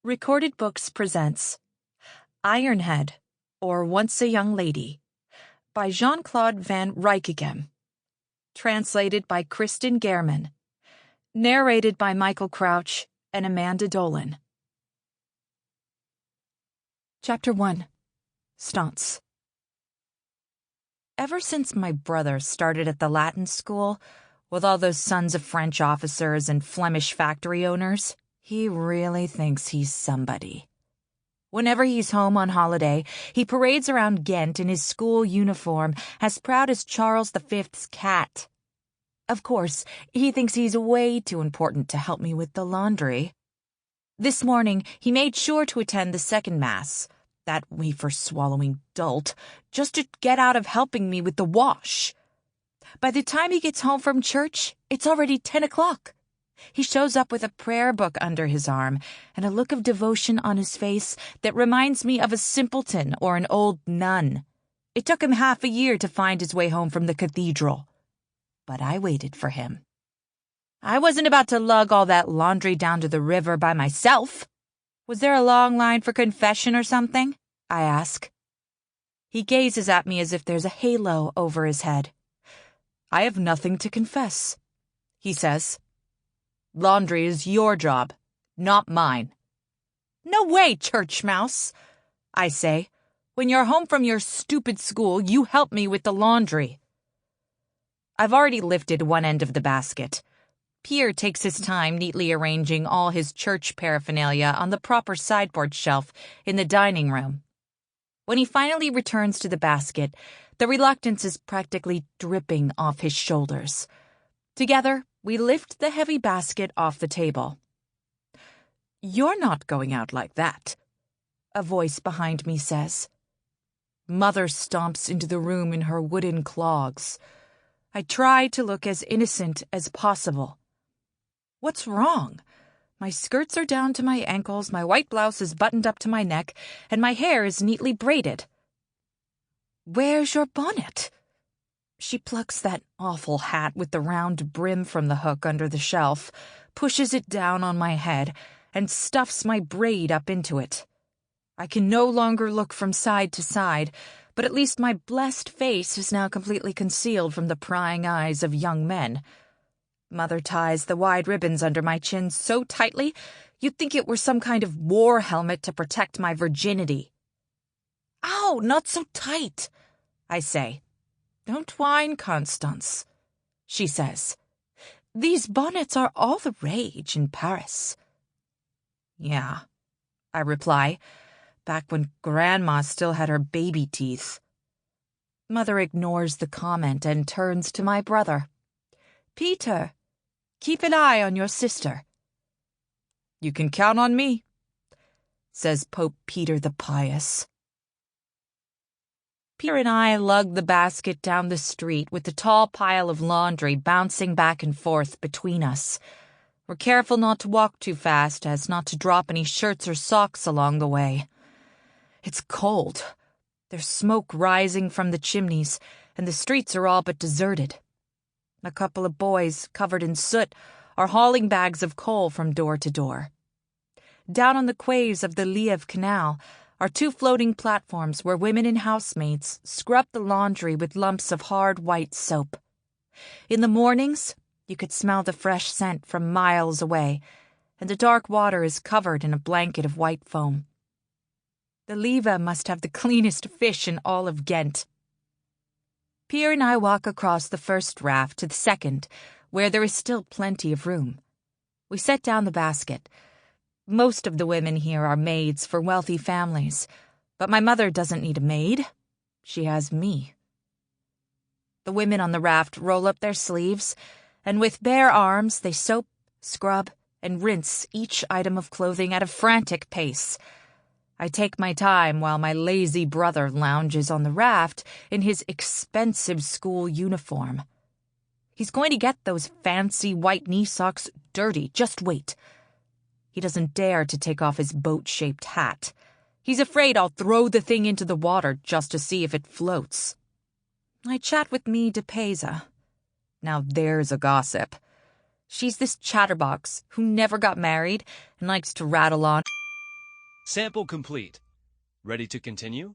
Recorded Books presents Ironhead, or Once a Young Lady, by Jean-Claude Van Rijckeghem. Translated by Kristen Gehrman. Narrated by Michael Crouch and Amanda Dolan. Chapter 1. Constance. Ever since my brother started at the Latin school, with all those sons of French officers and Flemish factory owners, he really thinks he's somebody. Whenever he's home on holiday, he parades around Ghent in his school uniform, as proud as Charles V's cat. Of course, he thinks he's way too important to help me with the laundry. This morning, he made sure to attend the second mass, that wafer-swallowing dolt, just to get out of helping me with the wash. By the time he gets home from church, it's already 10 o'clock. He shows up with a prayer book under his arm and a look of devotion on his face that reminds me of a simpleton or an old nun. It took him half a year to find his way home from the cathedral. But I waited for him. I wasn't about to lug all that laundry down to the river by myself. Was there a long line for confession or something? I ask. He gazes at me as if there's a halo over his head. I have nothing to confess, he says. Laundry is your job, not mine. No way, church mouse, I say. When you're home from your stupid school, you help me with the laundry. I've already lifted one end of the basket. Pierre takes his time neatly arranging all his church paraphernalia on the proper sideboard shelf in the dining room. When he finally returns to the basket, the reluctance is practically dripping off his shoulders. Together, we lift the heavy basket off the table. You're not going out like that, a voice behind me says. Mother stomps into the room in her wooden clogs. I try to look as innocent as possible. What's wrong? My skirts are down to my ankles, my white blouse is buttoned up to my neck, and my hair is neatly braided. Where's your bonnet? She plucks that awful hat with the round brim from the hook under the shelf, pushes it down on my head, and stuffs my braid up into it. I can no longer look from side to side, but at least my blessed face is now completely concealed from the prying eyes of young men. Mother ties the wide ribbons under my chin so tightly, you'd think it were some kind of war helmet to protect my virginity. Ow, not so tight, I say. Don't whine, Constance, she says. These bonnets are all the rage in Paris. Yeah, I reply, back when Grandma still had her baby teeth. Mother ignores the comment and turns to my brother. Peter, keep an eye on your sister. You can count on me, says Pope Peter the Pious. Peter and I lug the basket down the street with the tall pile of laundry bouncing back and forth between us. We're careful not to walk too fast as not to drop any shirts or socks along the way. It's cold. There's smoke rising from the chimneys, and the streets are all but deserted. A couple of boys, covered in soot, are hauling bags of coal from door to door. Down on the quays of the Lièvre Canal are two floating platforms where women and housemaids scrub the laundry with lumps of hard white soap. In the mornings, you could smell the fresh scent from miles away, and the dark water is covered in a blanket of white foam. The Lièvre must have the cleanest fish in all of Ghent. Pierre and I walk across the first raft to the second, where there is still plenty of room. We set down the basket. Most of the women here are maids for wealthy families, but my mother doesn't need a maid. She has me. The women on the raft roll up their sleeves, and with bare arms they soap, scrub, and rinse each item of clothing at a frantic pace. I take my time while my lazy brother lounges on the raft in his expensive school uniform. He's going to get those fancy white knee socks dirty, just wait. He doesn't dare to take off his boat-shaped hat. He's afraid I'll throw the thing into the water just to see if it floats. I chat with Mie de Peza. Now there's a gossip. She's this chatterbox who never got married and likes to rattle on Sample complete. Ready to continue?